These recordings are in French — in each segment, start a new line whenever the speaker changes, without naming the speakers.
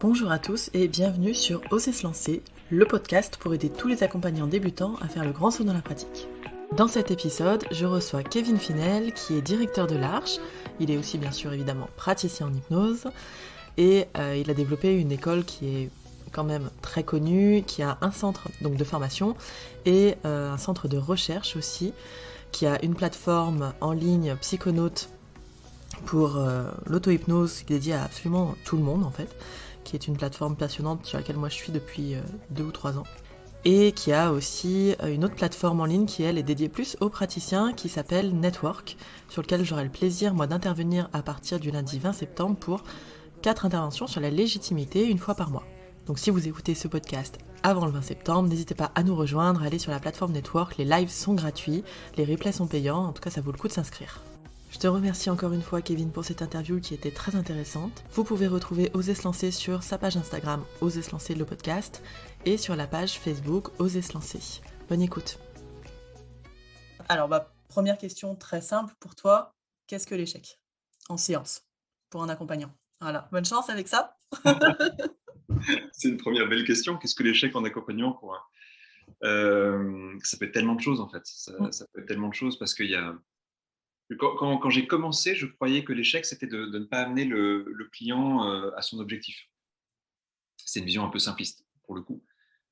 Bonjour à tous et bienvenue sur Oser se lancer, le podcast pour aider tous les accompagnants débutants à faire le grand saut dans la pratique. Dans cet épisode, je reçois Kevin Finel qui est directeur de l'Arche. Il est aussi bien sûr évidemment praticien en hypnose et il a développé une école qui est quand même très connue, qui a un centre donc de formation et un centre de recherche aussi, qui a une plateforme en ligne Psychonautes pour l'auto-hypnose dédiée à absolument tout le monde en fait, qui est une plateforme passionnante sur laquelle moi je suis depuis 2 ou 3 ans. Et qui a aussi une autre plateforme en ligne qui elle est dédiée plus aux praticiens qui s'appelle Network, sur lequel j'aurai le plaisir moi d'intervenir à partir du lundi 20 septembre pour 4 interventions sur la légitimité une fois par mois. Donc si vous écoutez ce podcast avant le 20 septembre, n'hésitez pas à nous rejoindre, à aller sur la plateforme Network, les lives sont gratuits, les replays sont payants, en tout cas ça vaut le coup de s'inscrire. Je te remercie encore une fois Kevin pour cette interview qui était très intéressante. Vous pouvez retrouver Oser se lancer sur sa page Instagram Oser se lancer le podcast et sur la page Facebook Oser se lancer. Bonne écoute. Alors première question très simple pour toi, qu'est-ce que l'échec en séance pour un accompagnant? Voilà, bonne chance avec ça.
C'est une première belle question. Qu'est-ce que l'échec en accompagnement pour un... Ça peut être tellement de choses en fait. Ça peut être tellement de choses parce qu'il y a... Quand j'ai commencé, je croyais que l'échec, c'était de ne pas amener le client à son objectif. C'est une vision un peu simpliste, pour le coup.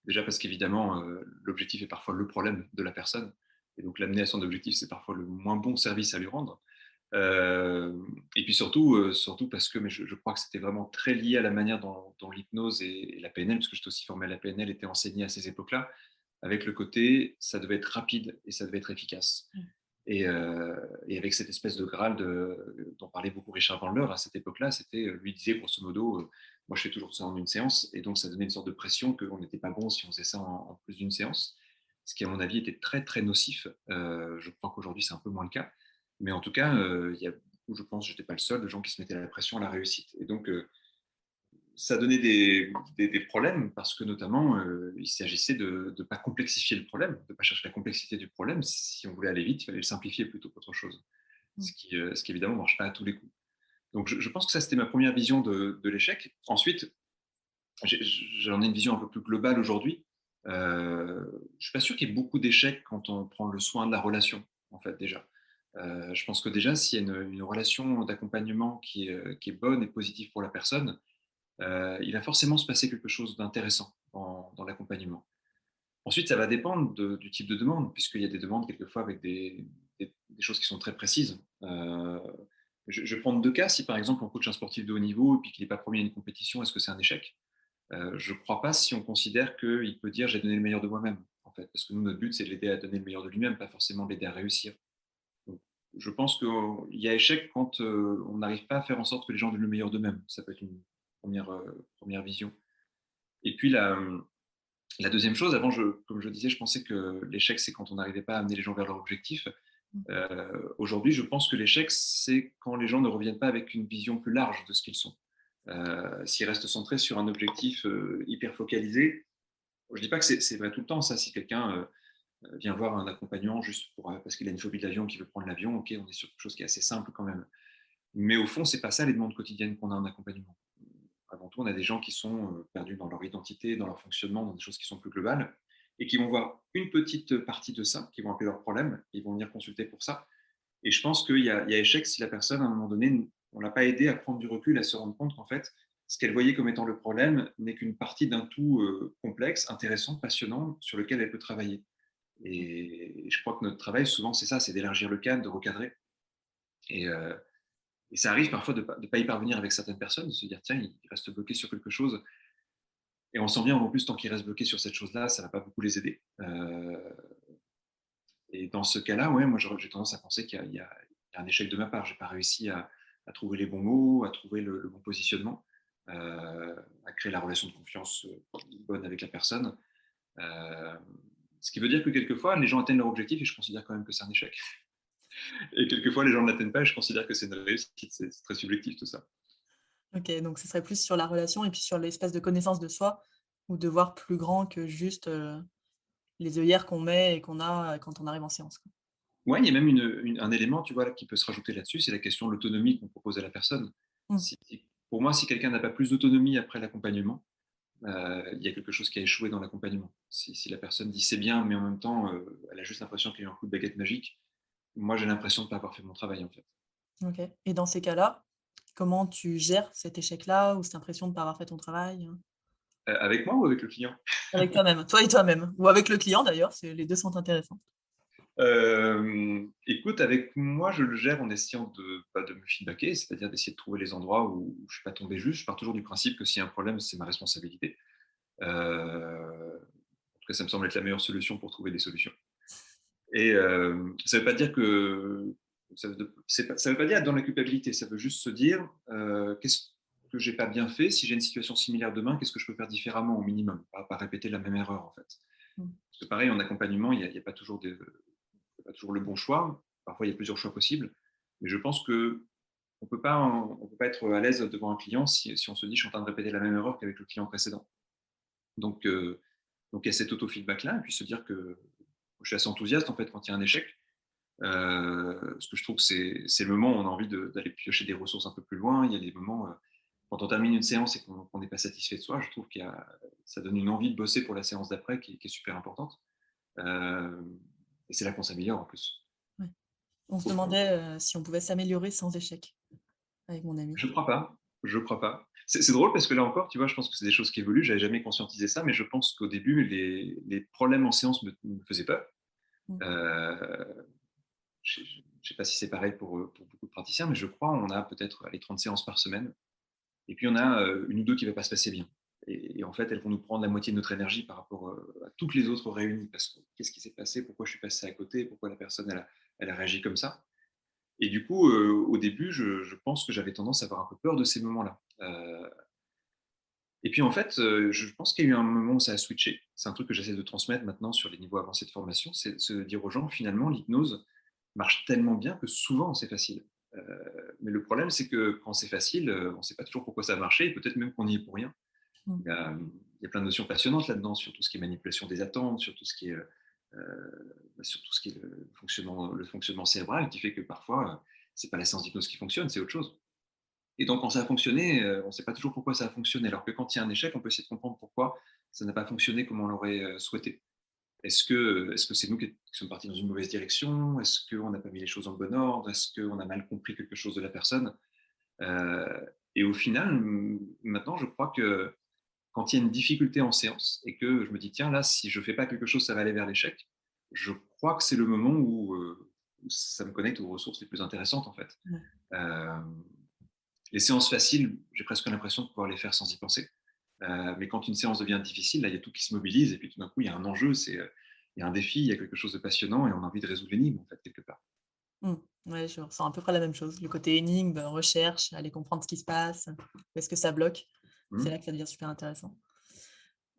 Déjà parce qu'évidemment, l'objectif est parfois le problème de la personne. Et donc, l'amener à son objectif, c'est parfois le moins bon service à lui rendre. Et puis surtout parce que je crois que c'était vraiment très lié à la manière dont l'hypnose et la PNL, parce que j'étais aussi formé à la PNL, était enseignée à ces époques-là, avec le côté, ça devait être rapide et ça devait être efficace. Et avec cette espèce de Graal dont parlait beaucoup Richard Bandler à cette époque-là, c'était, lui disait grosso modo, moi je fais toujours ça en une séance, et donc ça donnait une sorte de pression qu'on n'était pas bon si on faisait ça en plus d'une séance, ce qui à mon avis était très très nocif. Je crois qu'aujourd'hui c'est un peu moins le cas, mais en tout cas, il y a beaucoup, je pense, j'étais pas le seul, de gens qui se mettaient la pression à la réussite. Et donc, ça donnait des problèmes parce que notamment, il s'agissait de ne pas complexifier le problème, de ne pas chercher la complexité du problème. Si on voulait aller vite, il fallait le simplifier plutôt qu'autre chose, ce qui évidemment ne marche pas à tous les coups. Donc je pense que ça, c'était ma première vision de l'échec. Ensuite, j'en ai une vision un peu plus globale aujourd'hui. Je ne suis pas sûr qu'il y ait beaucoup d'échecs quand on prend le soin de la relation, en fait, déjà. Je pense que déjà, s'il y a une relation d'accompagnement qui est bonne et positive pour la personne, il va forcément se passer quelque chose d'intéressant dans l'accompagnement. Ensuite, ça va dépendre du type de demande, puisqu'il y a des demandes quelquefois avec des choses qui sont très précises. Je vais prendre 2 cas. Si par exemple on coach un sportif de haut niveau et puis qu'il n'est pas premier à une compétition, est-ce que c'est un échec? Je ne crois pas si on considère qu'il peut dire j'ai donné le meilleur de moi-même, en fait, parce que nous, notre but, c'est de l'aider à donner le meilleur de lui-même, pas forcément l'aider à réussir. Donc, je pense qu'il y a échec quand on n'arrive pas à faire en sorte que les gens donnent le meilleur d'eux-mêmes. Ça peut être une première vision. Et puis la deuxième chose, avant, comme je disais, je pensais que l'échec, c'est quand on n'arrivait pas à amener les gens vers leur objectif. Aujourd'hui, je pense que l'échec, c'est quand les gens ne reviennent pas avec une vision plus large de ce qu'ils sont. S'ils restent centrés sur un objectif hyper focalisé, je ne dis pas que c'est vrai tout le temps, ça. Si quelqu'un vient voir un accompagnant juste parce qu'il a une phobie de l'avion, qu'il veut prendre l'avion, ok, on est sur quelque chose qui est assez simple quand même. Mais au fond, c'est pas ça les demandes quotidiennes qu'on a en accompagnement. Avant tout, on a des gens qui sont perdus dans leur identité, dans leur fonctionnement, dans des choses qui sont plus globales, et qui vont voir une petite partie de ça, qui vont appeler leur problème, et ils vont venir consulter pour ça. Et je pense qu'il y a échec si la personne, à un moment donné, on ne l'a pas aidé à prendre du recul, à se rendre compte qu'en fait, ce qu'elle voyait comme étant le problème n'est qu'une partie d'un tout complexe, intéressant, passionnant, sur lequel elle peut travailler. Et je crois que notre travail, souvent, c'est ça, c'est d'élargir le cadre, de recadrer. Et, euh, et ça arrive parfois de ne pas y parvenir avec certaines personnes, de se dire, tiens, il reste bloqué sur quelque chose. Et on sent bien, en plus, tant qu'ils restent bloqués sur cette chose-là, ça ne va pas beaucoup les aider. Et dans ce cas-là, ouais, moi, j'ai tendance à penser qu'il y a un échec de ma part. Je n'ai pas réussi à trouver les bons mots, à trouver le bon positionnement, à créer la relation de confiance bonne avec la personne. Euh, Ce qui veut dire que quelquefois, les gens atteignent leur objectif et je considère quand même que c'est un échec. Et quelquefois, les gens ne l'atteignent pas et je considère que c'est une réussite. C'est très subjectif tout ça.
Ok, donc ce serait plus sur la relation et puis sur l'espèce de connaissance de soi ou de voir plus grand que juste les œillères qu'on met et qu'on a quand on arrive en séance, quoi.
Ouais, il y a même un élément, tu vois, qui peut se rajouter là-dessus, c'est la question de l'autonomie qu'on propose à la personne.
Mm.
Si pour moi, si quelqu'un n'a pas plus d'autonomie après l'accompagnement, il y a quelque chose qui a échoué dans l'accompagnement. Si la personne dit c'est bien, mais en même temps, elle a juste l'impression qu'il y a eu un coup de baguette magique, moi, j'ai l'impression de ne pas avoir fait mon travail, en fait.
OK, et dans ces cas-là, comment tu gères cet échec-là ou cette impression de ne pas avoir fait ton travail?
Avec moi ou avec le client?
Avec toi-même, toi et toi-même ou avec le client d'ailleurs, c'est les 2 sont intéressants.
Écoute, avec moi, je le gère en essayant de me feedbacker, c'est-à-dire d'essayer de trouver les endroits où je ne suis pas tombé juste. Je pars toujours du principe que s'il y a un problème, c'est ma responsabilité. En tout cas, ça me semble être la meilleure solution pour trouver des solutions. Et ça ne veut pas dire que ça veut pas dire être dans la culpabilité, ça veut juste se dire, qu'est-ce que j'ai pas bien fait? Si j'ai une situation similaire demain, qu'est-ce que je peux faire différemment au minimum? Pas répéter la même erreur, en fait.
Mmh.
Parce que pareil, en accompagnement, il y a pas toujours pas toujours le bon choix. Parfois, il y a plusieurs choix possibles. Mais je pense que on peut pas être à l'aise devant un client si on se dit: «Je suis en train de répéter la même erreur qu'avec le client précédent». Donc il y a cet auto-feedback-là et puis se dire que je suis assez enthousiaste, en fait, quand il y a un échec. Parce que je trouve que c'est le moment où on a envie d'aller piocher des ressources un peu plus loin. Il y a des moments, quand on termine une séance et qu'on n'est pas satisfait de soi, je trouve ça donne une envie de bosser pour la séance d'après qui est super importante. Et c'est là qu'on s'améliore en plus.
Ouais. On se
Faut
demandait, si on pouvait s'améliorer sans échec avec mon ami.
Je crois pas, je crois pas. C'est drôle parce que là encore, tu vois, je pense que c'est des choses qui évoluent. J'avais jamais conscientisé ça, mais je pense qu'au début, les problèmes en séance me faisaient peur.
Mmh.
Heu, je ne sais pas si c'est pareil pour beaucoup de praticiens, mais je crois on a peut-être, allez, 30 séances par semaine et puis on a, 1 ou 2 qui ne va pas se passer bien et en fait, elles vont nous prendre la moitié de notre énergie par rapport, à toutes les autres réunies parce que qu'est-ce qui s'est passé? Pourquoi je suis passé à côté? Pourquoi la personne elle a réagi comme ça? Et du coup, au début, je pense que j'avais tendance à avoir un peu peur de ces moments-là. Et puis en fait, je pense qu'il y a eu un moment où ça a switché. C'est un truc que j'essaie de transmettre maintenant sur les niveaux avancés de formation, c'est de se dire aux gens, finalement, l'hypnose marche tellement bien que souvent c'est facile. Mais le problème, c'est que quand c'est facile, on ne sait pas toujours pourquoi ça a marché et peut-être même qu'on y est pour rien.
Mmh.
Il y a plein de notions passionnantes là-dedans, sur tout ce qui est manipulation des attentes, sur tout ce qui est, sur tout ce qui est le fonctionnement cérébral, qui fait que parfois, c'est pas la séance d'hypnose qui fonctionne, c'est autre chose. Et donc, quand ça a fonctionné, on ne sait pas toujours pourquoi ça a fonctionné. Alors que quand il y a un échec, on peut essayer de comprendre pourquoi ça n'a pas fonctionné comme on l'aurait souhaité. Est-ce que c'est nous qui sommes partis dans une mauvaise direction? Est-ce qu'on n'a pas mis les choses dans le bon ordre? Est-ce qu'on a mal compris quelque chose de la personne? Euh, et au final, maintenant, je crois que quand il y a une difficulté en séance et que je me dis, tiens, là, si je ne fais pas quelque chose, ça va aller vers l'échec, je crois que c'est le moment où ça me connecte aux ressources les plus intéressantes, en fait.
Ouais.
Euh, les séances faciles, j'ai presque l'impression de pouvoir les faire sans y penser. Mais quand une séance devient difficile, là, il y a tout qui se mobilise et puis tout d'un coup, il y a un enjeu, il y a un défi, il y a quelque chose de passionnant et on a envie de résoudre l'énigme, en fait, quelque part.
Mmh. Ouais, je ressens à peu près la même chose. Le côté énigme, recherche, aller comprendre ce qui se passe, où est-ce que ça bloque? C'est
Mmh.
là que ça devient super intéressant.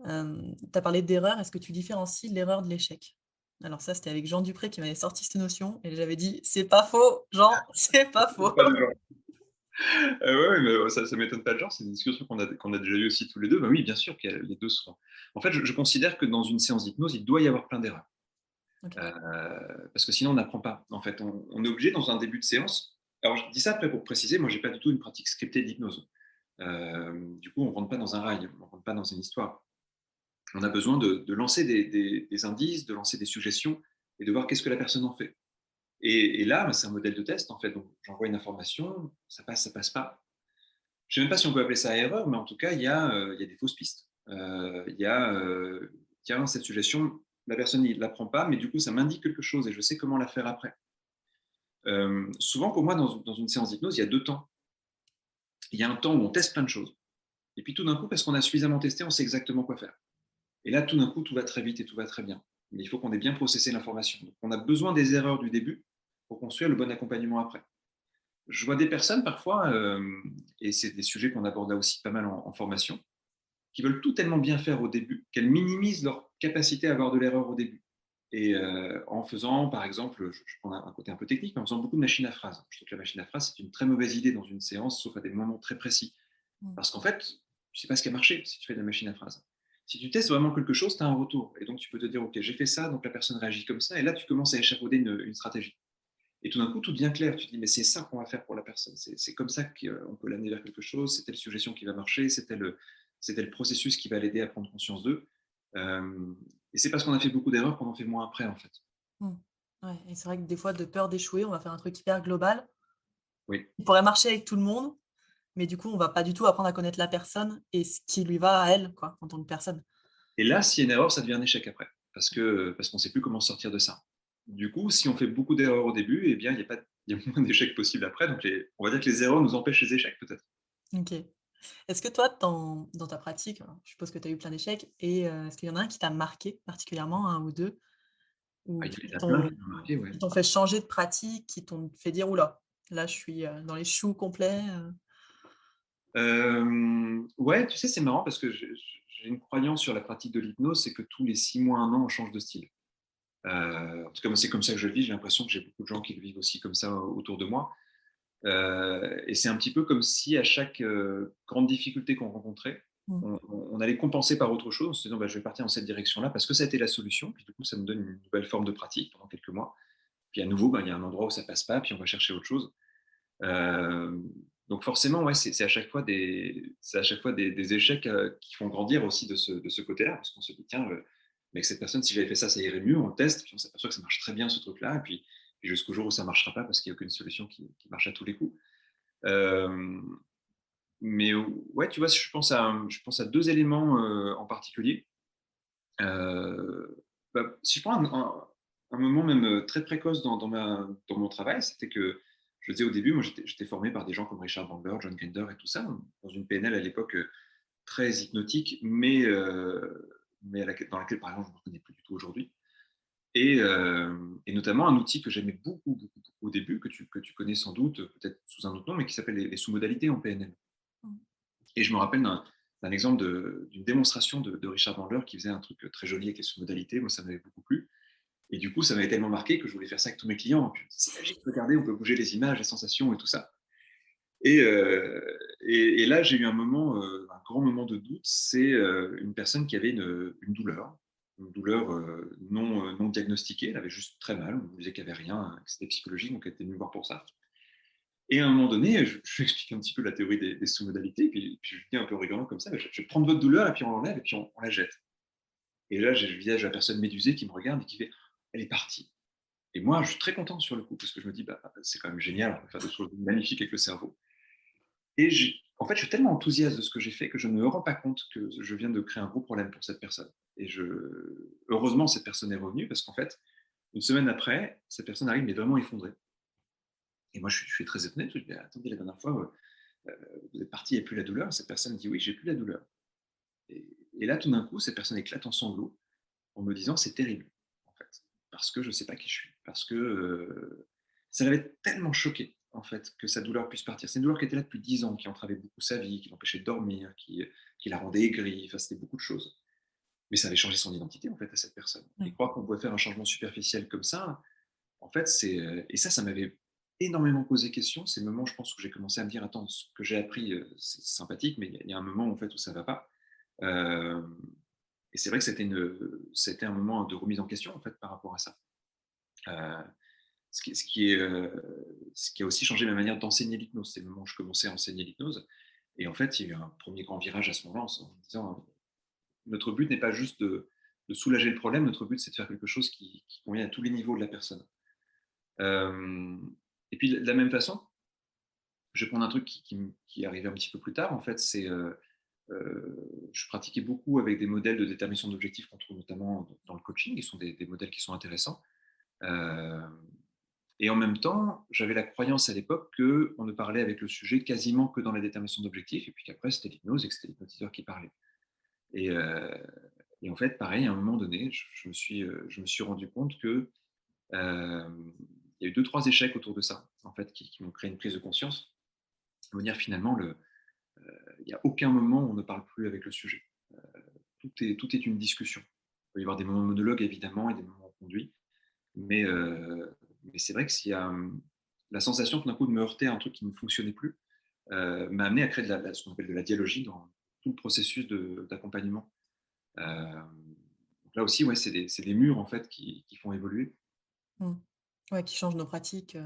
Tu as parlé d'erreur, est-ce que tu différencies l'erreur de l'échec? Alors ça, c'était avec Jean Dupré qui m'avait sorti cette notion et j'avais dit: «C'est pas faux, Jean, c'est pas faux».
Pas le genre. Ouais, mais ça m'étonne pas le genre, c'est une discussion qu'on a déjà eue aussi tous les deux. Bah oui, bien sûr que les 2 sont en fait, je considère que dans une séance d'hypnose, il doit y avoir plein d'erreurs.
OK.
Parce que sinon on n'apprend pas. En fait, on est obligé dans un début de séance alors je dis ça après pour préciser, moi j'ai pas du tout une pratique scriptée d'hypnose. Du coup, on rentre pas dans un rail, on rentre pas dans une histoire. On a besoin de lancer des indices, de lancer des suggestions et de voir qu'est-ce que la personne en fait. Et là, bah, c'est un modèle de test en fait. Donc j'envoie une information, ça passe pas. Je ne sais même pas si on peut appeler ça erreur, mais en tout cas, il y a des fausses pistes. Il y a, tiens, cette suggestion, la personne ne la prend pas, mais du coup, ça m'indique quelque chose et je sais comment la faire après. Souvent, pour moi, dans une séance d'hypnose, il y a 2 temps. Il y a un temps où on teste plein de choses. Et puis tout d'un coup, parce qu'on a suffisamment testé, on sait exactement quoi faire. Et là, tout d'un coup, tout va très vite et tout va très bien. Mais il faut qu'on ait bien processé l'information. Donc, on a besoin des erreurs du début pour construire le bon accompagnement après. Je vois des personnes parfois, et c'est des sujets qu'on aborde là aussi pas mal en formation, qui veulent tout tellement bien faire au début qu'elles minimisent leur capacité à avoir de l'erreur au début. Et en faisant, par exemple, je prends un côté un peu technique, mais en faisant beaucoup de machines à phrases. Je trouve que la machine à phrases, c'est une très mauvaise idée dans une séance, sauf à des moments très précis.
Mmh.
Parce qu'en fait, tu ne sais pas ce qui a marché si tu fais de la machine à phrases. Si tu testes vraiment quelque chose, tu as un retour. Et donc, tu peux te dire, OK, j'ai fait ça, donc la personne réagit comme ça. Et là, tu commences à échafauder une stratégie. Et tout d'un coup, tout devient clair. Tu te dis, mais c'est ça qu'on va faire pour la personne. C'est comme ça qu'on peut l'amener vers quelque chose. C'est telle suggestion qui va marcher. C'est tel processus qui va l'aider à prendre conscience d'eux. Et c'est parce qu'on a fait beaucoup d'erreurs qu'on en fait moins après, en fait.
Mmh. Ouais et c'est vrai que des fois, de peur d'échouer, on va faire un truc hyper global,
Oui.
qui pourrait marcher avec tout le monde, mais du coup, on va pas du tout apprendre à connaître la personne et ce qui lui va à elle, quoi, en tant que personne.
Et là, s'il y a une erreur, ça devient un échec après, parce qu'on ne sait plus comment sortir de ça. Du coup, si on fait beaucoup d'erreurs au début, eh bien, il y a moins d'échecs possibles après. Donc, on va dire que les erreurs nous empêchent les échecs, peut-être.
OK. Est-ce que toi, dans ta pratique, alors, je suppose que tu as eu plein d'échecs et est-ce qu'il y en a un qui t'a marqué particulièrement, un ou 2,
Ah,
ou
il y en
qui
a plein
t'ont
qui m'ont marqué, ouais.
qui t'ont fait changer de pratique, qui t'ont fait dire: «Ouh là, là, je suis, dans les choux complets»?
Ouais, tu sais, c'est marrant parce que j'ai une croyance sur la pratique de l'hypnose, c'est que tous les 6 mois, 1 an, on change de style. En tout cas, moi, c'est comme ça que je le vis. J'ai l'impression que j'ai beaucoup de gens qui le vivent aussi comme ça autour de moi. Et c'est un petit peu comme si à chaque grande difficulté qu'on rencontrait,
Mmh.
on allait compenser par autre chose en se disant bah, je vais partir dans cette direction-là parce que ça a été la solution. Puis du coup, ça me donne une nouvelle forme de pratique pendant quelques mois. Puis à nouveau, bah, il y a un endroit où ça passe pas, puis on va chercher autre chose. Euh, donc forcément, ouais, c'est à chaque fois des échecs qui font grandir aussi de ce côté-là, parce qu'on se dit tiens, mais avec cette personne, si j'avais fait ça, ça irait mieux. On le teste, puis on s'aperçoit que ça marche très bien ce truc-là, et puis jusqu'au jour où ça marchera pas parce qu'il n'y a aucune solution qui marche à tous les coups. Euh, mais ouais, tu vois, je pense à deux éléments en particulier. Si je prends un moment même très précoce dans mon travail, c'était que je le disais au début, moi j'étais formé par des gens comme Richard Bandler, John Grinder et tout ça, dans une PNL à l'époque très hypnotique, mais dans laquelle par exemple je ne me reconnais plus du tout aujourd'hui. Et notamment un outil que j'aimais beaucoup, beaucoup, beaucoup au début, que tu connais sans doute, peut-être sous un autre nom, mais qui s'appelle les sous-modalités en PNL.
Mmh.
Et je me rappelle d'un exemple d'une démonstration de Richard Bandler qui faisait un truc très joli avec les sous-modalités. Moi, ça m'avait beaucoup plu. Et du coup, ça m'avait tellement marqué que je voulais faire ça avec tous mes clients. C'est magique, regardez, on peut bouger les images, les sensations et tout ça. Et là, j'ai eu un grand moment de doute. C'est une personne qui avait une douleur non diagnostiquée. Elle avait juste très mal. On me disait qu'il n'y avait rien, que c'était psychologique, donc elle était venue me voir pour ça. Et à un moment donné, je lui explique un petit peu la théorie des sous-modalités, puis je lui dis un peu rigolant comme ça, je vais prendre votre douleur, et puis on l'enlève, et puis on la jette. Et là, j'ai le visage de la personne médusée qui me regarde et qui fait, elle est partie. Et moi, je suis très content sur le coup, parce que je me dis, bah, c'est quand même génial, on peut faire des choses magnifiques avec le cerveau. Et en fait, je suis tellement enthousiaste de ce que j'ai fait que je ne me rends pas compte que je viens de créer un gros problème pour cette personne. Heureusement, cette personne est revenue, parce qu'en fait, une semaine après, cette personne arrive, mais vraiment effondrée. Et moi, je suis très étonné, je me dis, attendez, la dernière fois, vous êtes parti, il n'y a plus la douleur. Cette personne dit, oui, j'ai plus la douleur. Et là, tout d'un coup, cette personne éclate en sanglots en me disant, c'est terrible, en fait, parce que je ne sais pas qui je suis, parce que ça l'avait tellement choqué, en fait, que sa douleur puisse partir. C'est une douleur qui était là depuis 10 ans, qui entravait beaucoup sa vie, qui l'empêchait de dormir, qui la rendait aigrie, enfin, c'était beaucoup de choses. Mais ça avait changé son identité, en fait, à cette personne. Et
Ouais.
croire qu'on pouvait faire un changement superficiel comme ça, en fait, et ça m'avait énormément posé question. C'est le moment, je pense, où j'ai commencé à me dire, attends, ce que j'ai appris, c'est sympathique, mais il y a un moment, en fait, où ça ne va pas. Euh, et c'est vrai que c'était un moment de remise en question, en fait, par rapport à ça. Euh, ce qui a aussi changé ma manière d'enseigner l'hypnose. C'est le moment où je commençais à enseigner l'hypnose. Et en fait, il y a eu un premier grand virage à ce moment-là en me disant, notre but n'est pas juste de soulager le problème, notre but, c'est de faire quelque chose qui convient à tous les niveaux de la personne. Euh, et puis, de la même façon, je vais prendre un truc qui est arrivé un petit peu plus tard. En fait, je pratiquais beaucoup avec des modèles de détermination d'objectifs qu'on trouve notamment dans le coaching, qui sont des modèles qui sont intéressants. Euh, et en même temps, j'avais la croyance à l'époque qu'on ne parlait avec le sujet quasiment que dans la détermination d'objectifs, et puis qu'après, c'était l'hypnose et que c'était l'hypnotiseur qui parlait. Et, euh, et en fait, pareil, à un moment donné, je me suis rendu compte que il y a eu 2, 3 échecs autour de ça, en fait, qui m'ont créé une prise de conscience. De me dire finalement, il n'y a aucun moment où on ne parle plus avec le sujet. Tout est une discussion. Il peut y avoir des moments de monologue, évidemment, et des moments conduits. Mais, mais c'est vrai que s'il y a la sensation tout d'un coup de me heurter à un truc qui ne fonctionnait plus, m'a amené à créer ce qu'on appelle de la dialogie dans tout le processus d'accompagnement. Donc là aussi, ouais, c'est des murs en fait qui font évoluer.
Mmh. Ouais, qui changent nos pratiques.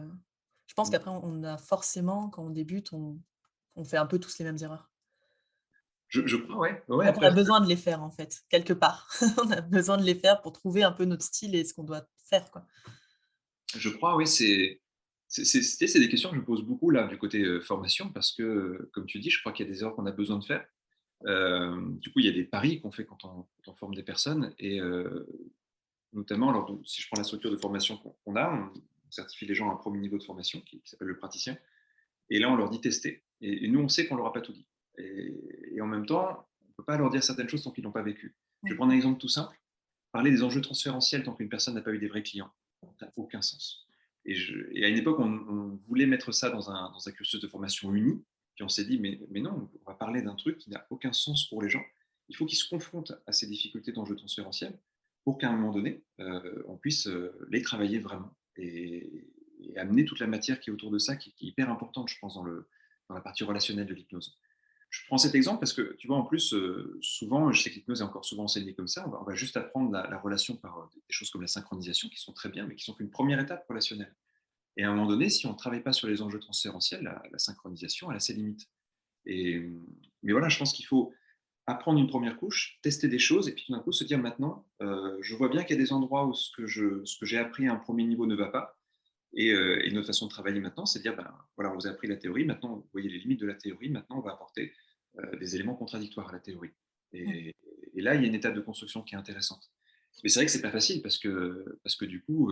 Je pense
Mmh.
qu'après on a forcément, quand on débute, on fait un peu tous les mêmes erreurs.
Je crois, ouais. Ouais,
On a
après
besoin de les faire en fait, quelque part. On a besoin de les faire pour trouver un peu notre style et ce qu'on doit faire, quoi.
je crois, oui, c'est des questions que je me pose beaucoup là, du côté, formation parce que, comme tu dis, je crois qu'il y a des erreurs qu'on a besoin de faire. Du coup, il y a des paris qu'on fait quand on forme des personnes et notamment alors donc si je prends la structure de formation qu'on a, on certifie les gens à un premier niveau de formation qui s'appelle le praticien et là, on leur dit tester et nous, on sait qu'on leur a pas tout dit et en même temps, on peut pas leur dire certaines choses tant qu'ils l'ont pas vécu. Je vais
Mmh.
prendre un exemple tout simple. Parler des enjeux transférentiels tant qu'une personne n'a pas eu des vrais clients, ça n'a aucun sens. Et à une époque, on voulait mettre ça dans un cursus de formation uni, puis on s'est dit, mais non, on va parler d'un truc qui n'a aucun sens pour les gens. Il faut qu'ils se confrontent à ces difficultés d'enjeux transférentiels pour qu'à un moment donné, on puisse les travailler vraiment et amener toute la matière qui est autour de ça, qui est hyper importante, je pense, dans la partie relationnelle de l'hypnose. Je prends cet exemple parce que, tu vois, en plus, souvent, je sais que l'hypnose est encore souvent enseignée comme ça, on va juste apprendre la relation par des choses comme la synchronisation, qui sont très bien, mais qui sont qu'une première étape relationnelle. Et à un moment donné, si on ne travaille pas sur les enjeux transférentiels, la synchronisation, elle a ses limites. Et, mais voilà, je pense qu'il faut apprendre une première couche, tester des choses, et puis tout d'un coup se dire maintenant, je vois bien qu'il y a des endroits où ce que j'ai appris à un premier niveau ne va pas. Et notre façon de travailler maintenant, c'est de dire, ben, voilà, on vous a appris la théorie, maintenant vous voyez les limites de la théorie, maintenant on va apporter des éléments contradictoires à la théorie.
Mmh.
Et là, il y a une étape de construction qui est intéressante. Mais c'est vrai que c'est pas facile parce que du coup,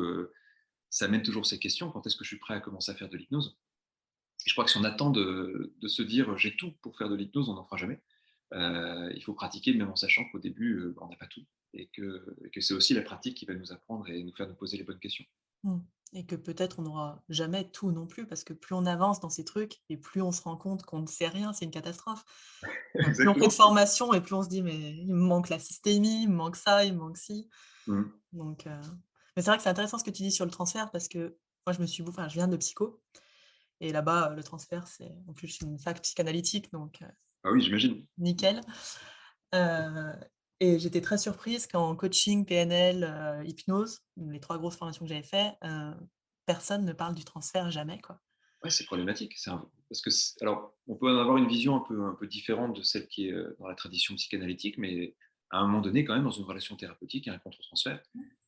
ça mène toujours ces questions. Quand est-ce que je suis prêt à commencer à faire de l'hypnose? Et je crois que si on attend de se dire j'ai tout pour faire de l'hypnose, on n'en fera jamais. Il faut pratiquer même en sachant qu'au début, on n'a pas tout et que c'est aussi la pratique qui va nous apprendre et nous faire nous poser les bonnes questions.
Mmh. Et que peut-être on n'aura jamais tout non plus, parce que plus on avance dans ces trucs et plus on se rend compte qu'on ne sait rien, c'est une catastrophe. Plus on fait de
Exactement.
formation et plus on se dit: «Mais il me manque la systémie, il me manque ça, il me manque ci».
Mmh.
Donc mais c'est vrai que c'est intéressant ce que tu dis sur le transfert parce que moi je me suis enfin je viens de psycho et là-bas, le transfert c'est en plus une fac psychanalytique donc
Ah oui, j'imagine.
nickel. Heu et j'étais très surprise quand coaching, PNL, hypnose, les 3 grosses formations que j'avais fait, personne ne parle du transfert, jamais, quoi.
Ouais, c'est problématique. Parce que alors, on peut en avoir une vision un peu différente de celle qui est dans la tradition psychanalytique, mais à un moment donné, quand même, dans une relation thérapeutique, il y a un contre-transfert.